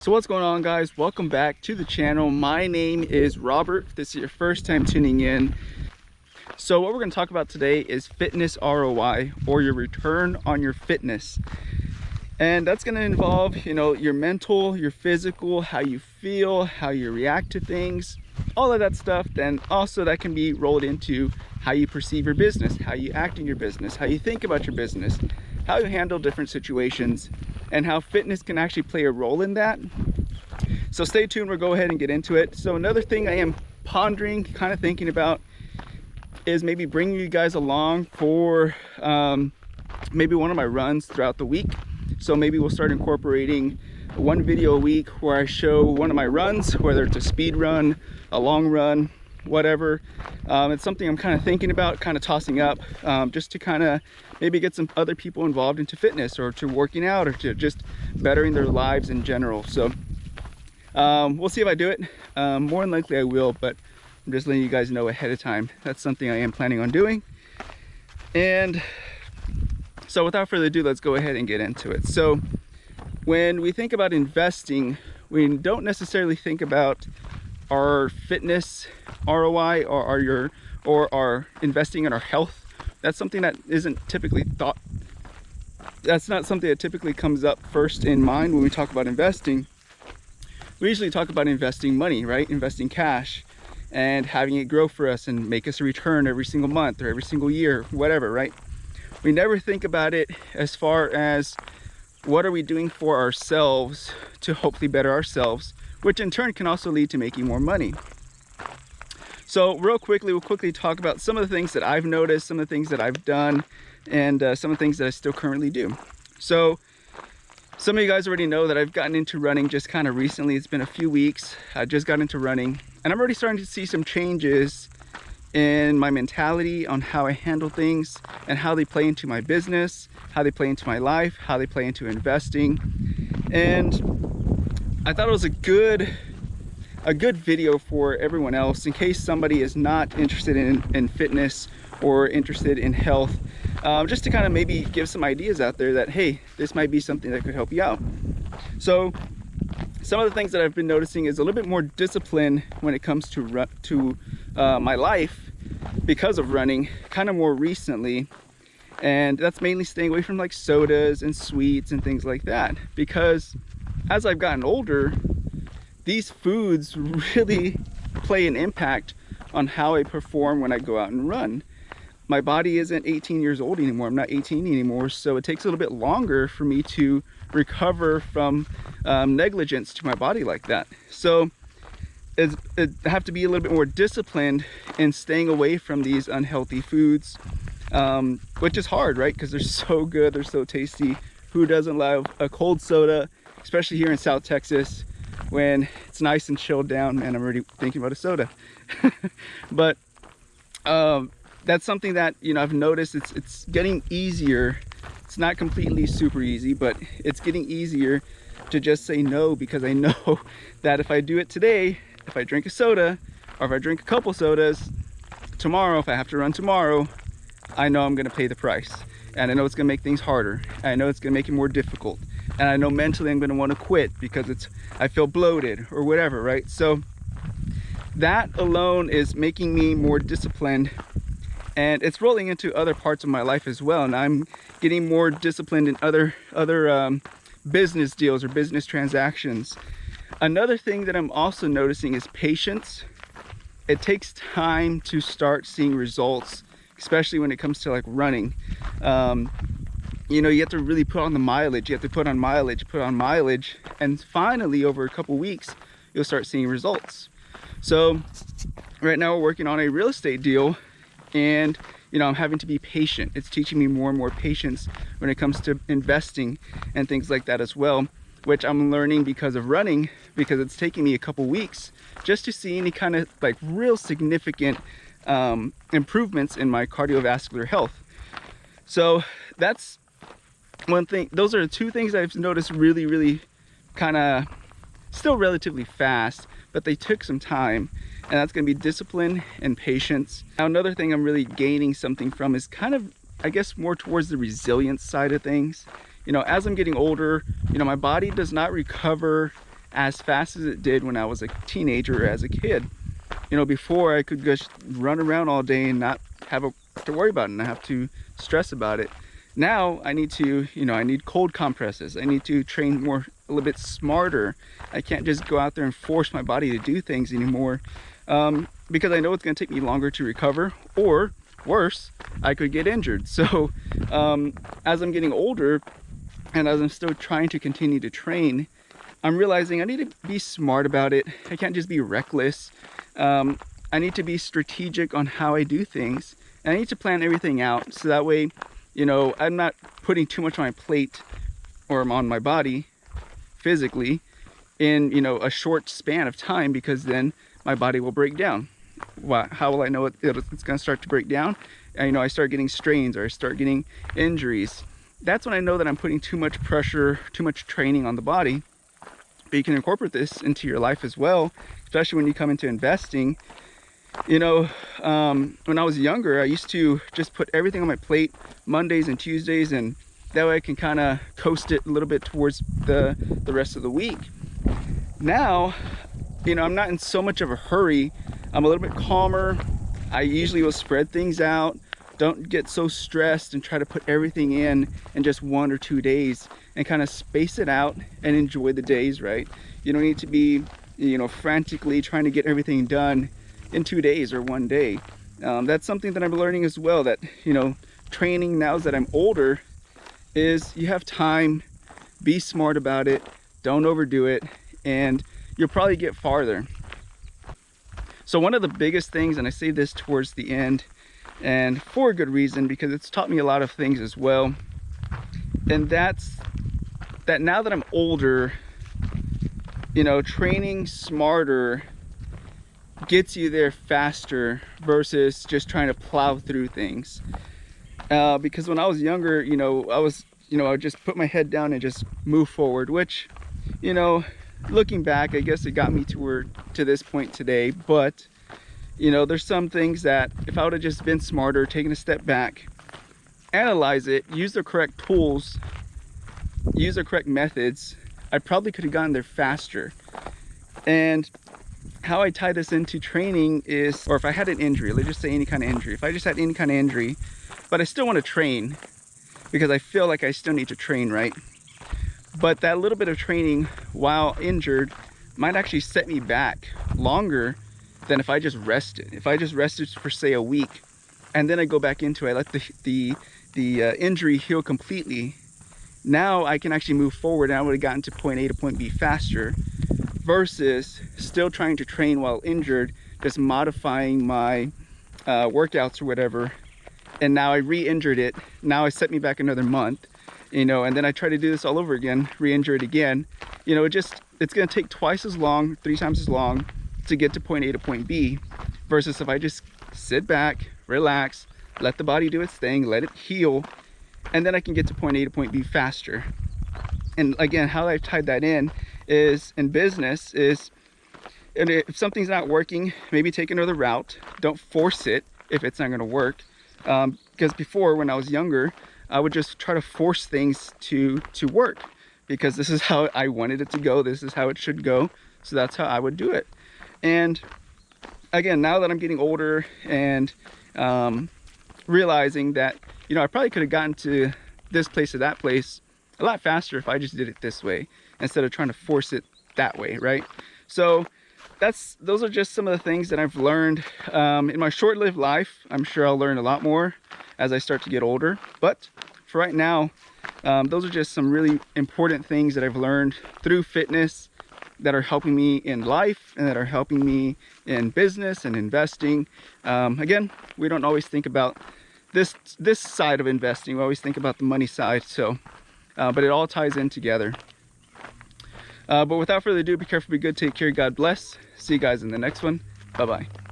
So what's going on, guys? Welcome back to the channel. My name is Robert. If this is your first time tuning in. So what we're going to talk about today is fitness ROI, or your return on your fitness. And that's going to involve, your mental, your physical, how you feel, how you react to things, all of that stuff. Then also that can be rolled into how you perceive your business, how you act in your business, how you think about your business, how you handle different situations, and how fitness can actually play a role in that. So stay tuned, we'll go ahead and get into it. So another thing I am pondering, kind of thinking about, is maybe bringing you guys along for maybe one of my runs throughout the week. So maybe we'll start incorporating one video a week where I show one of my runs, whether it's a speed run, a long run, whatever. It's something I'm kind of thinking about, kind of tossing up, just to kind of maybe get some other people involved into fitness, or to working out, or to just bettering their lives in general. So we'll see if I do it. More than likely I will, but I'm just letting you guys know ahead of time. That's something I am planning on doing. And so without further ado, let's go ahead and get into it. So when we think about investing, we don't necessarily think about our fitness ROI or our investing in our health. That's something that isn't typically thought. That's not something that typically comes up first in mind when we talk about investing. We usually talk about investing money, right? Investing cash and having it grow for us and make us a return every single month or every single year, whatever, right? We never think about it as far as what are we doing for ourselves to hopefully better ourselves, which in turn can also lead to making more money. So we'll quickly talk about some of the things that I've noticed, some of the things that I've done, and some of the things that I still currently do. So some of you guys already know that I've gotten into running just kind of recently. It's been a few weeks. I just got into running, and I'm already starting to see some changes in my mentality on how I handle things and how they play into my business, how they play into my life, how they play into investing. And I thought it was a good video for everyone else, in case somebody is not interested in fitness or interested in health, just to kind of maybe give some ideas out there that, hey, this might be something that could help you out. So some of the things that I've been noticing is a little bit more discipline when it comes to my life because of running, kind of more recently. And that's mainly staying away from like sodas and sweets and things like that, because as I've gotten older, these foods really play an impact on how I perform when I go out and run. My body isn't 18 years old anymore. I'm not 18 anymore, so it takes a little bit longer for me to recover from negligence to my body like that. So I have to be a little bit more disciplined in staying away from these unhealthy foods, which is hard, right? Because they're so good, they're so tasty. Who doesn't love a cold soda, especially here in South Texas? When it's nice and chilled down, man, I'm already thinking about a soda. But that's something that, I've noticed it's getting easier. It's not completely super easy, but it's getting easier to just say no, because I know that if I do it today, if I drink a soda, or if I drink a couple sodas, tomorrow, if I have to run tomorrow, I know I'm gonna pay the price. And I know it's gonna make things harder. I know it's gonna make it more difficult. And I know mentally I'm going to want to quit because I feel bloated or whatever, right? So that alone is making me more disciplined, and it's rolling into other parts of my life as well. And I'm getting more disciplined in other business deals or business transactions. Another thing that I'm also noticing is patience. It takes time to start seeing results, especially when it comes to like running. You have to really put on the mileage. You have to put on mileage, and finally, over a couple weeks, you'll start seeing results. So right now we're working on a real estate deal, and I'm having to be patient. It's teaching me more and more patience when it comes to investing and things like that as well, which I'm learning because of running, because it's taking me a couple weeks just to see any kind of like real significant improvements in my cardiovascular health. So that's one thing. Those are the two things I've noticed really kind of still relatively fast, but they took some time, and that's going to be discipline and patience. Now, another thing I'm really gaining something from is kind of, I guess, more towards the resilience side of things. As I'm getting older, my body does not recover as fast as it did when I was a teenager or as a kid. You know, before I could just run around all day and not have to worry about it and not have to stress about it. Now I need to, you know, I need cold compresses. I need to train more, a little bit smarter. I can't just go out there and force my body to do things anymore, because I know it's going to take me longer to recover, or worse, I could get injured. So as I'm getting older and as I'm still trying to continue to train, I'm realizing I need to be smart about it. I can't just be reckless. I need to be strategic on how I do things, and I need to plan everything out so that way, you know, I'm not putting too much on my plate or on my body physically in, you know, a short span of time, because then my body will break down. How will I know it's going to start to break down? And, you know, I start getting strains or I start getting injuries. That's when I know that I'm putting too much pressure, too much training on the body. But you can incorporate this into your life as well, especially when you come into investing. You know, when I was younger, I used to just put everything on my plate Mondays and Tuesdays, and that way I can kind of coast it a little bit towards the rest of the week. Now, you know, I'm not in so much of a hurry. I'm a little bit calmer. I usually will spread things out, don't get so stressed and try to put everything in just 1 or 2 days, and kind of space it out and enjoy the days, right? You don't need to be, you know, frantically trying to get everything done in 2 days or 1 day. That's something that I'm learning as well, that, you know, training now that I'm older is you have time, be smart about it, don't overdo it, and you'll probably get farther. So one of the biggest things, and I say this towards the end, and for a good reason, because it's taught me a lot of things as well, and that's that now that I'm older, you know, training smarter gets you there faster versus just trying to plow through things. Because when I was younger, you know, I would just put my head down and just move forward, which, you know, looking back, I guess it got me to this point today. But, you know, there's some things that if I would have just been smarter, taken a step back, analyze it, use the correct tools, use the correct methods, I probably could have gotten there faster. And how I tie this into training is, or if I had an injury, let's just say any kind of injury, if I just had any kind of injury, but I still want to train because I feel like I still need to train, right? But that little bit of training while injured might actually set me back longer than if I just rested. If I just rested for say a week and then I go back into it, I let the injury heal completely. Now I can actually move forward and I would have gotten to point A to point B faster, versus still trying to train while injured, just modifying my workouts or whatever, and now I re-injured it. Now it set me back another month, you know, and then I try to do this all over again, re-injure it again. You know, it's going to take twice as long, 3 times as long to get to point A to point B, versus if I just sit back, relax, let the body do its thing, let it heal, and then I can get to point A to point B faster. And again, how I've tied that in is, in business, is if something's not working, maybe take another route. Don't force it if it's not going to work. Because before, when I was younger, I would just try to force things to work, because this is how I wanted it to go. This is how it should go. So that's how I would do it. And again, now that I'm getting older and realizing that, you know, I probably could have gotten to this place or that place a lot faster if I just did it this way instead of trying to force it that way, right? So those are just some of the things that I've learned in my short-lived life. I'm sure I'll learn a lot more as I start to get older, but for right now, those are just some really important things that I've learned through fitness that are helping me in life and that are helping me in business and investing. Again, we don't always think about this side of investing. We always think about the money side. So but it all ties in together. But without further ado, be careful, be good, take care, God bless. See you guys in the next one. Bye-bye.